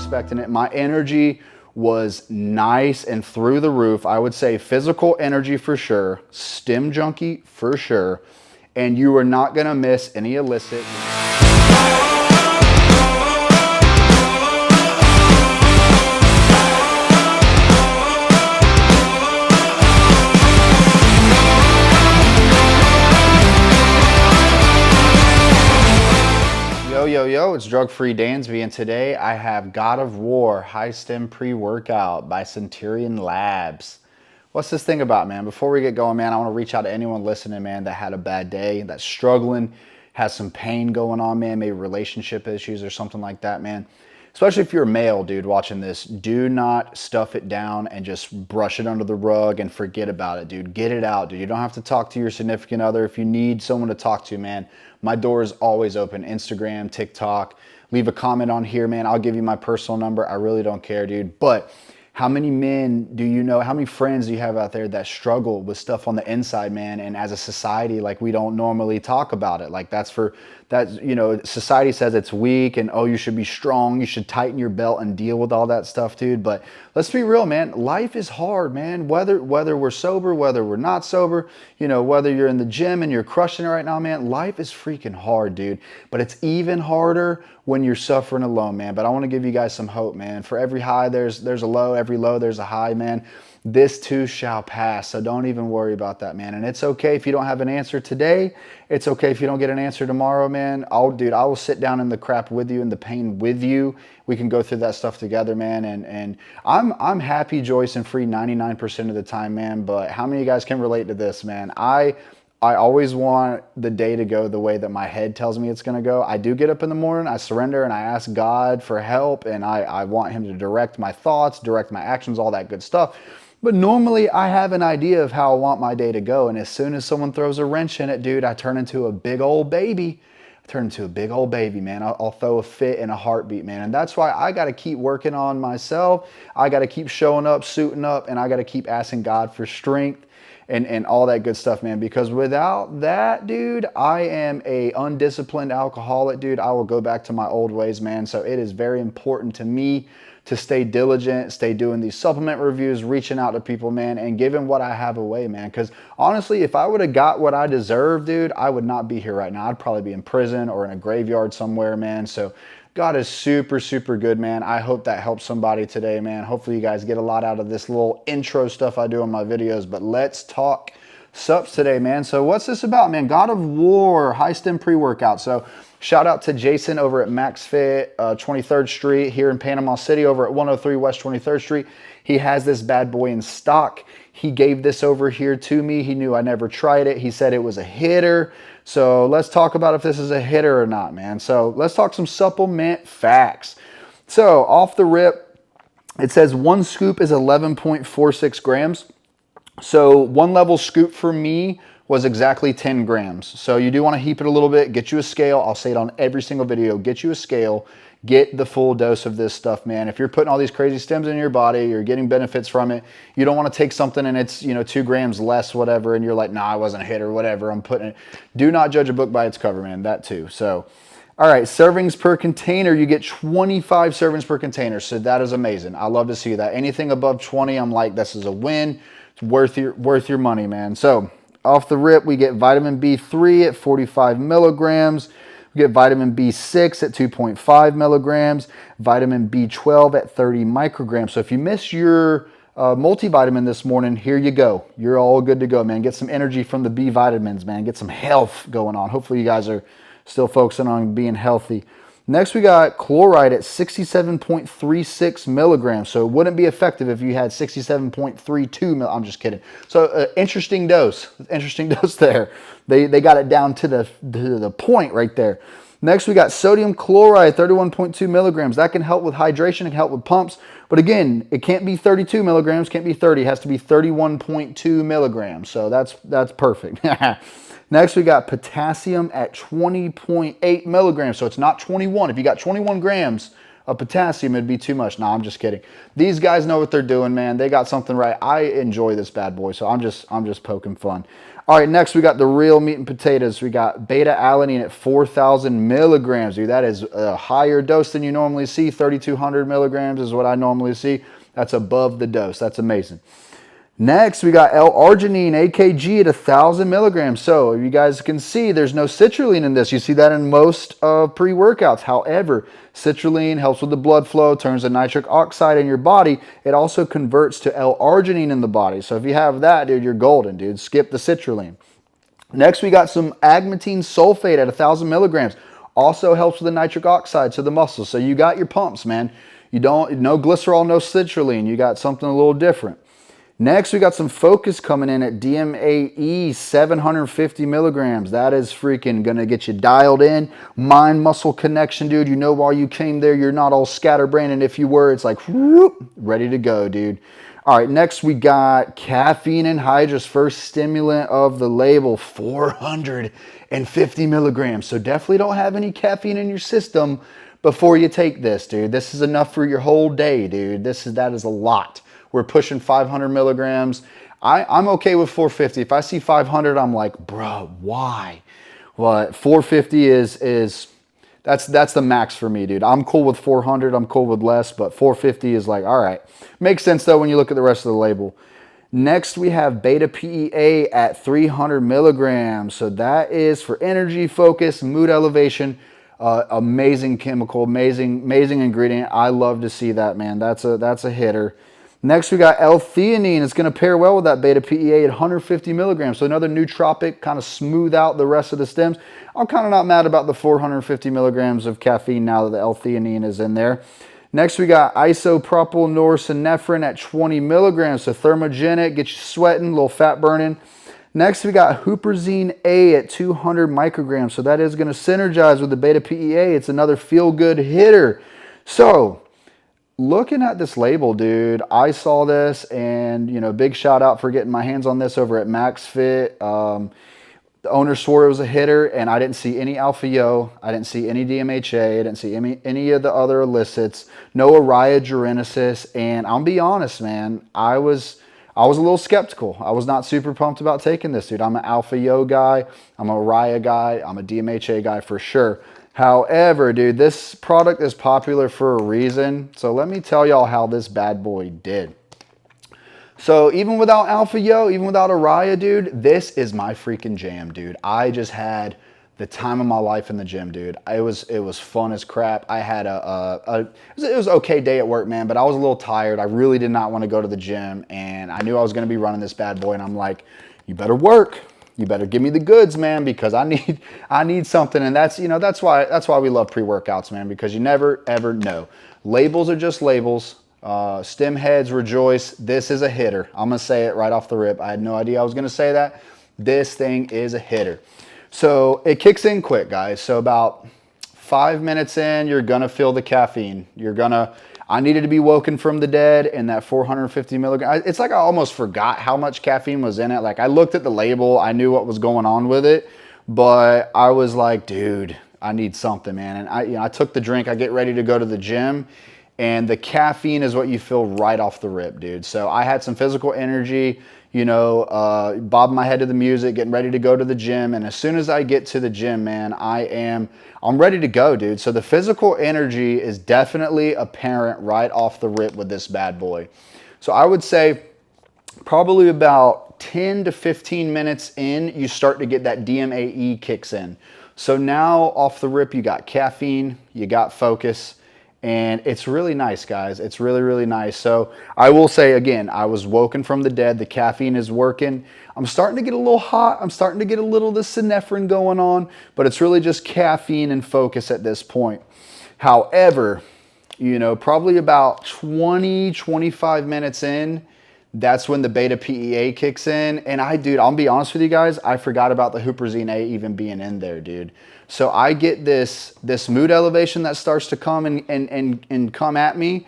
expecting it. My energy was nice and through the roof. I would say physical energy for sure, stim junkie for sure, and you are not gonna miss any illicit. Yo, it's Drug-Free Dansby, and today I have God of War High Stim Pre-Workout by Centurion Labz. What's this thing about, man? Before we get going, man, I want to reach out to anyone listening, man, that had a bad day, that's struggling, has some pain going on, man, maybe relationship issues or something like that, man. Especially if you're a male, dude, watching this, do not stuff it down and just brush it under the rug and forget about it, dude. Get it out, dude. You don't have to talk to your significant other. If you need someone to talk to, man, my door is always open. Instagram, TikTok, leave a comment on here, man. I'll give you my personal number. I really don't care, dude. But how many men do you know, how many friends do you have out there that struggle with stuff on the inside, man? And as a society, like, we don't normally talk about it. Like, you know, society says it's weak and, oh, you should be strong, you should tighten your belt and deal with all that stuff, dude. But let's be real, man. Life is hard, man. Whether we're sober, whether we're not sober, you know, whether you're in the gym and you're crushing it right now, man, life is freaking hard, dude. But it's even harder when you're suffering alone, man. But I want to give you guys some hope, man. For every high, there's a low. Every low, there's a high, man. This too shall pass, so don't even worry about that, man. And it's okay if you don't have an answer today. It's okay if you don't get an answer tomorrow, man. I will sit down in the crap with you and the pain with you. We can go through that stuff together, man. And I'm happy, joyous, and free 99% of the time, man. But how many of you guys can relate to this, man? I always want the day to go the way that my head tells me it's going to go. I do get up in the morning, I surrender, and I ask God for help, and I want him to direct my thoughts, direct my actions, all that good stuff. But normally I have an idea of how I want my day to go, and as soon as someone throws a wrench in it, dude, I turn into a big old baby. Man. I'll throw a fit in a heartbeat, man. And that's why I got to keep working on myself. I got to keep showing up, suiting up, and I got to keep asking God for strength and all that good stuff, man. Because without that, dude, I am a undisciplined alcoholic, dude. I will go back to my old ways, man. So it is very important to me to stay diligent, stay doing these supplement reviews, reaching out to people, man, and giving what I have away, man. Because honestly, if I would have got what I deserve, dude, I would not be here right now. I'd probably be in prison or in a graveyard somewhere, man. So God is super, super good, man. I hope that helps somebody today, man. Hopefully you guys get a lot out of this little intro stuff I do on my videos. But let's talk subs today, man. So what's this about, man? God of War High Stim Pre-Workout. So shout out to Jason over at MaxFit 23rd Street here in Panama City, over at 103 West 23rd Street. He has this bad boy in stock. He gave this over here to me. He knew I never tried it. He said it was a hitter. So let's talk about if this is a hitter or not, man. So let's talk some supplement facts. So off the rip, it says one scoop is 11.46 grams. So one level scoop for me was exactly 10 grams. So you do want to heap it a little bit, get you a scale. I'll say it on every single video, get you a scale, get the full dose of this stuff, man. If you're putting all these crazy stims in your body, you're getting benefits from it, you don't want to take something and it's, you know, 2 grams less, whatever, and you're like, nah, I wasn't a hit or whatever, I'm putting it. Do not judge a book by its cover, man, that too. So, all right, servings per container, you get 25 servings per container. So that is amazing. I love to see that. Anything above 20, I'm like, this is a win. It's worth your money, man. So off the rip, we get vitamin B3 at 45 milligrams. We get vitamin B6 at 2.5 milligrams. Vitamin B12 at 30 micrograms. So if you miss your multivitamin this morning, here you go. You're all good to go, man. Get some energy from the B vitamins, man. Get some health going on. Hopefully you guys are still focusing on being healthy. Next, we got chloride at 67.36 milligrams. So it wouldn't be effective if you had 67.32 I'm just kidding. So interesting dose. Interesting dose there. They got it down to the point right there. Next, we got sodium chloride, 31.2 milligrams. That can help with hydration. It can help with pumps. But again, it can't be 32 milligrams. Can't be 30. It has to be 31.2 milligrams. So that's perfect. Next, we got potassium at 20.8 milligrams. So it's not 21. If you got 21 grams of potassium, it'd be too much. Nah, I'm just kidding. These guys know what they're doing, man. They got something right. I enjoy this bad boy, so I'm just poking fun. All right, next we got the real meat and potatoes. We got beta alanine at 4,000 milligrams, dude. That is a higher dose than you normally see. 3,200 milligrams is what I normally see. That's above the dose. That's amazing. Next, we got L-arginine, AKG at 1,000 milligrams. So you guys can see there's no citrulline in this. You see that in most pre-workouts. However, citrulline helps with the blood flow, turns the nitric oxide in your body. It also converts to L-arginine in the body. So if you have that, dude, you're golden, dude. Skip the citrulline. Next, we got some agmatine sulfate at 1,000 milligrams. Also helps with the nitric oxide to the muscles. So you got your pumps, man. No glycerol, no citrulline. You got something a little different. Next, we got some focus coming in at DMAE, 750 milligrams. That is freaking going to get you dialed in. Mind-muscle connection, dude. You know why you came there. You're not all scatterbrained. And if you were, it's like, whoop, ready to go, dude. All right, next we got caffeine anhydrous, first stimulant of the label, 450 milligrams. So definitely don't have any caffeine in your system before you take this, dude. This is enough for your whole day, dude. That is a lot. We're pushing 500 milligrams. I'm okay with 450. If I see 500, I'm like, bro, why? Well, 450 that's the max for me, dude. I'm cool with 400. I'm cool with less, but 450 is like, all right. Makes sense, though, when you look at the rest of the label. Next, we have beta PEA at 300 milligrams. So that is for energy, focus, mood elevation. Amazing chemical, amazing ingredient. I love to see that, man. That's a hitter. Next, we got L-theanine. It's going to pair well with that beta PEA at 150 milligrams. So another nootropic, kind of smooth out the rest of the stems. I'm kind of not mad about the 450 milligrams of caffeine now that the L-theanine is in there. Next, we got isopropyl norepinephrine at 20 milligrams. So thermogenic, get you sweating, a little fat burning. Next, we got huperzine A at 200 micrograms. So that is going to synergize with the beta PEA. It's another feel-good hitter. So looking at this label, dude, I saw this and, big shout out for getting my hands on this over at MaxFit. The owner swore it was a hitter, and I didn't see any alpha-yo. I didn't see any DMHA. I didn't see any of the other illicits. No Araya genesis. And I'll be honest, man, I was a little skeptical. I was not super pumped about taking this, dude. I'm an alpha-yo guy. I'm a Araya guy. I'm a DMHA guy for sure. However, dude, this product is popular for a reason. So let me tell y'all how this bad boy did. So even without alpha-yo, even without Araya, dude, this is my freaking jam, dude. I just had the time of my life in the gym, dude. It was fun as crap. I had it was an okay day at work, man, but I was a little tired. I really did not want to go to the gym, and I knew I was going to be running this bad boy, and I'm like, you better work. You better give me the goods, man, because I need something. And that's why we love pre-workouts, man, because you never ever know. Labels are just labels. Stem heads rejoice. This is a hitter. I'm gonna say it right off the rip. I had no idea I was gonna say that. This thing is a hitter. So it kicks in quick, guys. So about 5 minutes in, you're gonna feel the caffeine. I needed to be woken from the dead, and that 450 milligrams. It's like I almost forgot how much caffeine was in it. Like I looked at the label, I knew what was going on with it, but I was like, dude, I need something, man. And I took the drink. I get ready to go to the gym, and the caffeine is what you feel right off the rip, dude. So I had some physical energy, bobbing my head to the music, getting ready to go to the gym. And as soon as I get to the gym, man, I'm ready to go, dude. So the physical energy is definitely apparent right off the rip with this bad boy. So I would say probably about 10 to 15 minutes in, you start to get that DMAE kicks in. So now off the rip, you got caffeine, you got focus, and it's really nice, guys. It's really, really nice. So I will say again, I was woken from the dead. The caffeine is working. I'm starting to get a little hot. I'm starting to get a little of the synephrine going on, but it's really just caffeine and focus at this point. However, probably about 20, 25 minutes in, that's when the beta PEA kicks in. And I'll be honest with you guys, I forgot about the huperzine A even being in there, dude. So I get this mood elevation that starts to come and come at me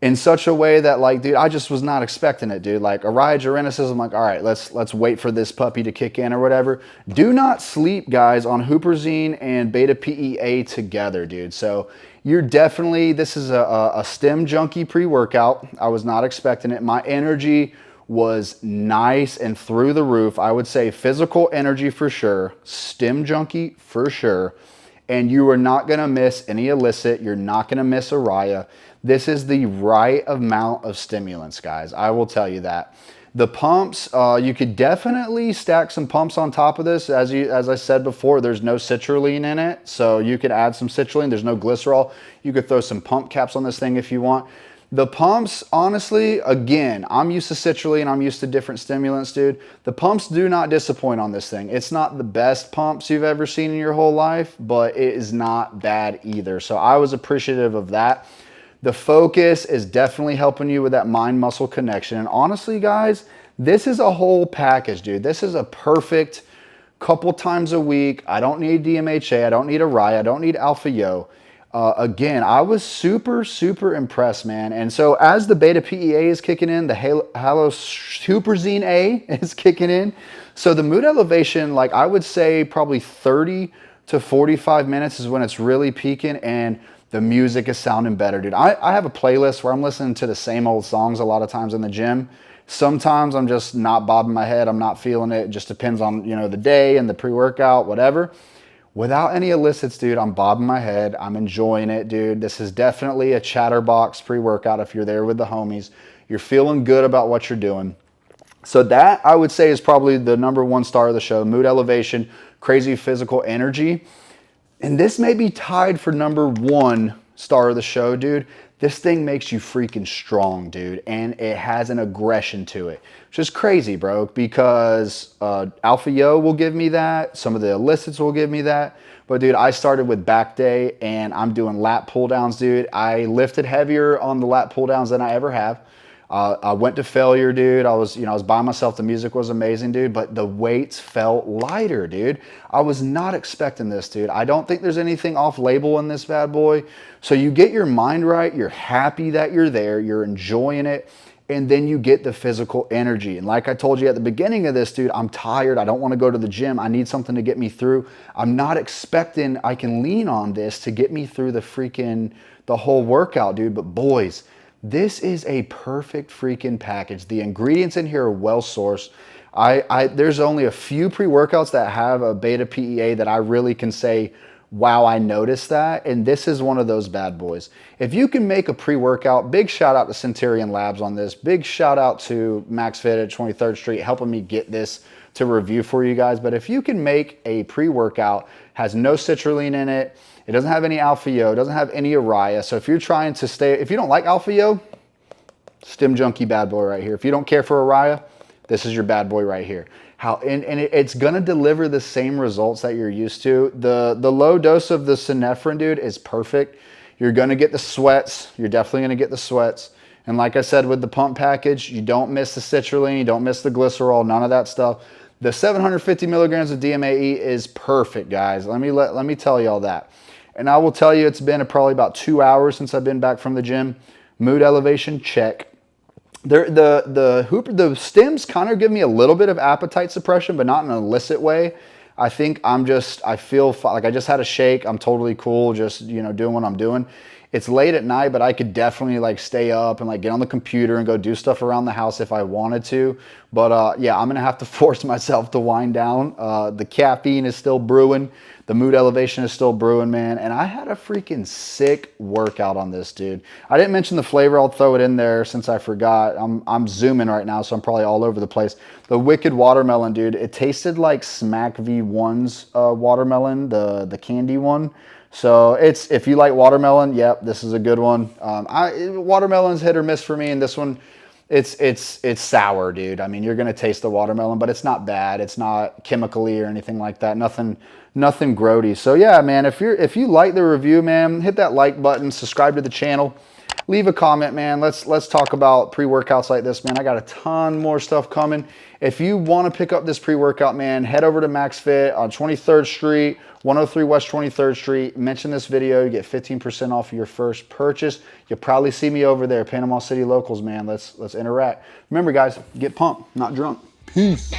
in such a way that, like, dude, I just was not expecting it, dude. Like Araya genesis, I'm like, all right, let's wait for this puppy to kick in or whatever. Do not sleep, guys, on huperzine and beta PEA together, dude. So You're definitely, this is a stem junkie pre-workout. I was not expecting it. My energy was nice and through the roof. I would say physical energy for sure, stem junkie for sure. And you are not gonna miss any illicit. You're not gonna miss Araya. This is the right amount of stimulants, guys. I will tell you that. The pumps, you could definitely stack some pumps on top of this. As I said before, there's no citrulline in it, so you could add some citrulline. There's no glycerol. You could throw some pump caps on this thing if you want. The pumps, honestly, again, I'm used to citrulline. I'm used to different stimulants, dude. The pumps do not disappoint on this thing. It's not the best pumps you've ever seen in your whole life, but it is not bad either. So I was appreciative of that. The focus is definitely helping you with that mind-muscle connection. And honestly, guys, this is a whole package, dude. This is a perfect couple times a week. I don't need DMHA. I don't need Araya. I don't need Alpha Yo. Again, I was super, super impressed, man. And so as the beta PEA is kicking in, the Halo Superzine A is kicking in. So the mood elevation, like I would say probably 30 to 45 minutes is when it's really peaking, and the music is sounding better, dude. I have a playlist where I'm listening to the same old songs a lot of times in the gym. Sometimes I'm just not bobbing my head. I'm not feeling it. It just depends on, you know, the day and the pre-workout, whatever. Without any illicits, dude, I'm bobbing my head. I'm enjoying it, dude. This is definitely a chatterbox pre-workout if you're there with the homies. You're feeling good about what you're doing. So that, I would say, is probably the #1 star of the show. Mood elevation, crazy physical energy. And this may be tied for #1 star of the show, dude. This thing makes you freaking strong, dude. And it has an aggression to it, which is crazy, bro, because Alpha Yo will give me that. Some of the illicits will give me that. But, dude, I started with back day, and I'm doing lat pull downs, dude. I lifted heavier on the lat pull downs than I ever have. I went to failure, dude. I was by myself. The music was amazing, dude, but the weights felt lighter, dude. I was not expecting this, dude. I don't think there's anything off label in this bad boy. So you get your mind right. You're happy that you're there. You're enjoying it. And then you get the physical energy. And like I told you at the beginning of this, dude, I'm tired. I don't want to go to the gym. I need something to get me through. I'm not expecting I can lean on this to get me through the whole workout, dude. But boys, this is a perfect freaking package. The ingredients in here are well sourced. There's only a few pre-workouts that have a beta PEA that I really can say, wow, I noticed that. And this is one of those bad boys. If you can make a pre-workout, big shout out to Centurion Labz on this. Big shout out to Max Fit at 23rd Street helping me get this to review for you guys. But if you can make a pre-workout, has no citrulline in it, it doesn't have any Alpha Yo, it doesn't have any Araya. So if you're trying to stay, if you don't like Alpha Yo, stem junkie bad boy right here. If you don't care for Araya, this is your bad boy right here. It's gonna deliver the same results that you're used to. The low dose of the synephrine, dude, is perfect. You're gonna get the sweats. You're definitely gonna get the sweats. And like I said, with the pump package, you don't miss the citrulline, you don't miss the glycerol, none of that stuff. The 750 milligrams of DMAE is perfect, guys. Let me tell y'all that. And I will tell you, it's been probably about 2 hours since I've been back from the gym. Mood elevation, check. The stems kind of give me a little bit of appetite suppression, but not in an illicit way. I think I feel like I just had a shake. I'm totally cool, just, you know, doing what I'm doing. It's late at night, but I could definitely like stay up and like get on the computer and go do stuff around the house if I wanted to. But yeah, I'm gonna have to force myself to wind down. The caffeine is still brewing. The mood elevation is still brewing, man. And I had a freaking sick workout on this, dude. I didn't mention the flavor. I'll throw it in there since I forgot. I'm zooming right now, so I'm probably all over the place. The Wicked Watermelon, dude. It tasted like Smack V1's watermelon, the candy one. So if you like watermelon, yep, this is a good one. Watermelon's hit or miss for me, and this one, it's sour, dude. I mean, you're gonna taste the watermelon, but it's not bad. It's not chemically or anything like that. Nothing grody. So yeah, man, if you like the review, man, hit that like button, subscribe to the channel, leave a comment, man. Let's talk about pre-workouts like this, man. I got a ton more stuff coming. If you want to pick up this pre-workout, man, head over to Max Fit on 23rd Street, 103 West 23rd Street. Mention this video, you get 15% off your first purchase. You'll probably see me over there, Panama City Locals, man. Let's interact. Remember, guys, get pumped, not drunk. Peace.